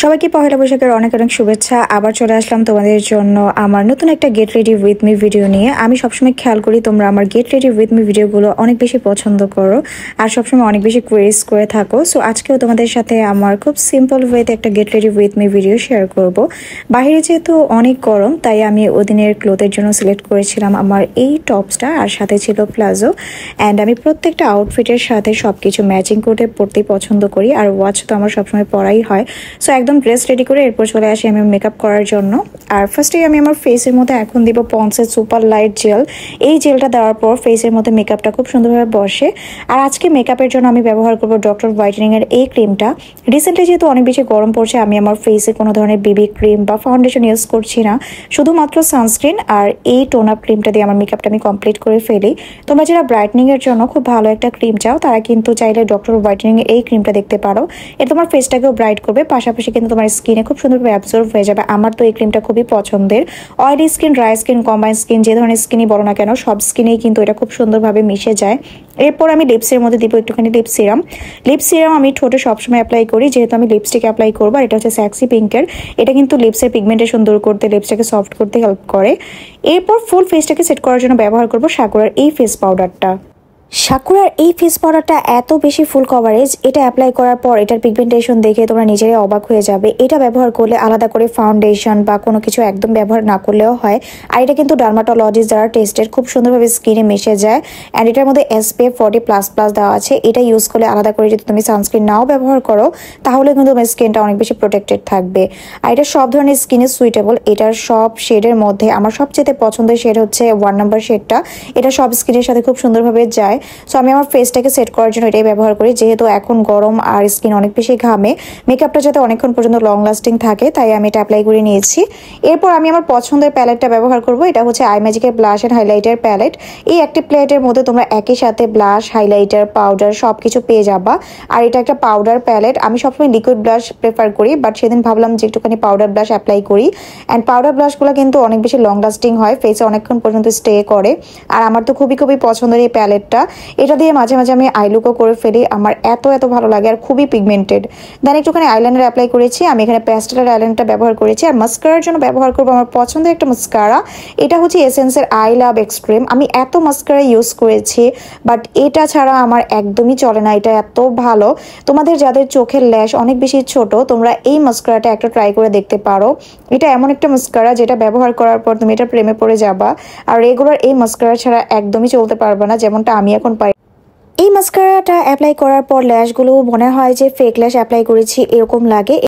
সবাইকে পহেলা বৈশাখের অনেক অনেক শুভেচ্ছা। আবার চলে আসলাম তোমাদের জন্য আমার নতুন একটা get ready with me video নিয়ে। আমি সবসময় খেয়াল করি তোমরা আমার গেট রেডি উইথ মি ভিডিওগুলো অনেক বেশি পছন্দ করো আর সবসময় অনেক বেশি কোয়েরিজ করে থাকো। সো আজকেও তোমাদের সাথে আমার খুব সিম্পল ওয়েতে একটা get ready with me video share করব। বাইরে যেহেতু অনেক গরম তাই আমি ওদিনের ক্লোথের জন্য সিলেক্ট করেছিলাম আমার এই টপসটা, আর সাথে ছিল প্লাজো। অ্যান্ড আমি প্রত্যেকটা আউটফিটের সাথে সব কিছু ম্যাচিং করে পরতেই পছন্দ করি, আর ওয়াচ তো আমার সবসময় পরাই হয়। সো একদম ড্রেস রেডি করে এরপর চলে আসি আমি মেকআপ করার জন্য। আর ফার্স্টেই আমি আমার ফেসের মধ্যে এখন দিব পন্সের সুপার লাইট জেল। এই জেলটা দেওয়ার পর ফেসের মধ্যে মেকআপটা খুব সুন্দরভাবে বসে। আর আজকে মেকআপের জন্য আমি ব্যবহার করব ডক্টর হোয়াইটেনিং এর এই ক্রিমটা। রিসেন্টলি যেহেতু অনেক বেশি গরম পড়ছে, আমি আমার ফেসে কোনো ধরনের বিবি ক্রিম বা ফাউন্ডেশন ইউজ করছি না, শুধুমাত্র সানস্ক্রিন আর এই টোন আপ ক্রিমটা দিয়ে আমার মেকআপটা আমি কমপ্লিট করে ফেলি। তোমরা যারা ব্রাইটনিং এর জন্য খুব ভালো একটা ক্রিম চাও তারা কিন্তু চাইলে ডক্টর হোয়াইটেনিং এর এই ক্রিমটা দেখতে পারো। এটা তোমার ফেসটাকেও ব্রাইট করবে, পাশাপাশি কিন্তু তোমার স্কিনে খুব সুন্দরভাবে অ্যাবজর্ব হয়ে যাবে। আমার তো এই ক্রিমটা খুবই পছন্দের। Oily skin, dry skin, combine skin, যে ধরনের স্কিনই বলো না কেন সব স্কিনেই কিন্তু এটা খুব সুন্দরভাবে মিশে যায়। এরপর আমি লিপসের মধ্যে দিব একটুখানি লিপ সিরাম। লিপ সিরাম আমি ঠোঁটে সবসময় অ্যাপ্লাই করি, যেহেতু আমি লিপস্টিক অ্যাপ্লাই করবো। এটা হচ্ছে সেক্সি পিঙ্কের। এটা কিন্তু লিপসের পিগমেন্টেশন দূর করতে, লিপসটাকে সফট করতে হেল্প করে। এরপর ফুল ফেসটাকে সেট করার জন্য ব্যবহার করবো সাকুরার এই ফেস পাউডারটা। সাকুরার এই ফেস পাউডারটা এত বেশি ফুল কভারেজ, এটা অ্যাপ্লাই করার পর এটার পিগমেন্টেশন দেখে তোমরা নিজেরাই অবাক হয়ে যাবে। এটা ব্যবহার করলে আলাদা করে ফাউন্ডেশন বা কোনো কিছু একদম ব্যবহার না করলেও হয়। আর এটা কিন্তু ডার্মাটোলজিস্ট দ্বারা টেস্টেড, খুব সুন্দরভাবে স্কিনে মিশে যায়। অ্যান্ড এটার মধ্যে SPF 40++ দেওয়া আছে। এটা ইউজ করলে আলাদা করে যদি তুমি সানস্ক্রিন নাও ব্যবহার করো তাহলে কিন্তু তোমার স্কিনটা অনেক বেশি প্রোটেক্টেড থাকবে। আর এটা সব ধরনের স্কিনে সুইটেবল। এটার সব শেডের মধ্যে আমার সবচেয়ে পছন্দের শেড হচ্ছে 1 নম্বর শেডটা। এটা সব স্কিনের সাথে খুব সুন্দরভাবে যায়। সো আমি আমার ফেসটাকে সেট করার জন্য এটাই ব্যবহার করি, যেহেতু এখন গরম আর স্কিন অনেক বেশি ঘামে। মেকআপটা যাতে অনেকক্ষণ পর্যন্ত লং লাস্টিং থাকে তাই আমি এটা অ্যাপ্লাই করে নিয়েছি। এরপর আমি আমার পছন্দের প্যালেটটা ব্যবহার করব। এটা হচ্ছে আই ম্যাজিকের ব্লাশ অ্যান্ড হাইলাইটার প্যালেট। এই একটি প্লেটের মধ্যে তোমরা একই সাথে ব্লাশ, হাইলাইটার, পাউডার সব কিছু পেয়ে যাবা। আর এটা একটা পাউডার প্যালেট। আমি সবসময় লিকুইড ব্লাশ প্রেফার করি, বাট সেদিন ভাবলাম যে একটুখানি পাউডার ব্লাশ অ্যাপ্লাই করি। অ্যান্ড পাউডার ব্লাশগুলো কিন্তু অনেক বেশি লং লাস্টিং হয়, ফেসে অনেকক্ষণ পর্যন্ত স্টে করে। আর আমার তো খুবই পছন্দের এই প্যালেটটা। এটা দিয়ে মাঝে মাঝে আমি আইলুকও করে ফেলি, আমার এত ভালো লাগে আর খুবই পিগমেন্টেড। দেন একটুখানি আইলাইনার অ্যাপ্লাই করেছি। আমি এখানে প্যাস্টেলের আইলাইনারটা ব্যবহার করেছি। আর মাস্কারার জন্য ব্যবহার করবো আমার পছন্দের একটা মাস্কারা। এটা হচ্ছে এসেন্সের আই লাভ এক্সট্রিম। আমি এত মাস্কারা ইউজ করেছি, বাট এটা ছাড়া আমার একদমই চলে না। এটা এত ভালো। তোমাদের যাদের চোখের ল্যাশ অনেক বেশি ছোট, তোমরা এই মাস্কারাটা একটা ট্রাই করে দেখতে পারো। এটা এমন একটা মাস্কারা যেটা ব্যবহার করার পর তুমি এটা প্রেমে পড়ে যাবা। আর রেগুলার এই মাস্কারা ছাড়া একদমই চলতে পারবে না, যেমনটা আমি এখন পাই। এই মাস্কারাটা অ্যাপ্লাই করার পর ল্যাশগুলো মনে হয় যে ফেক ল্যাশ অ্যাপ্লাই করেছি এরকম লাগে।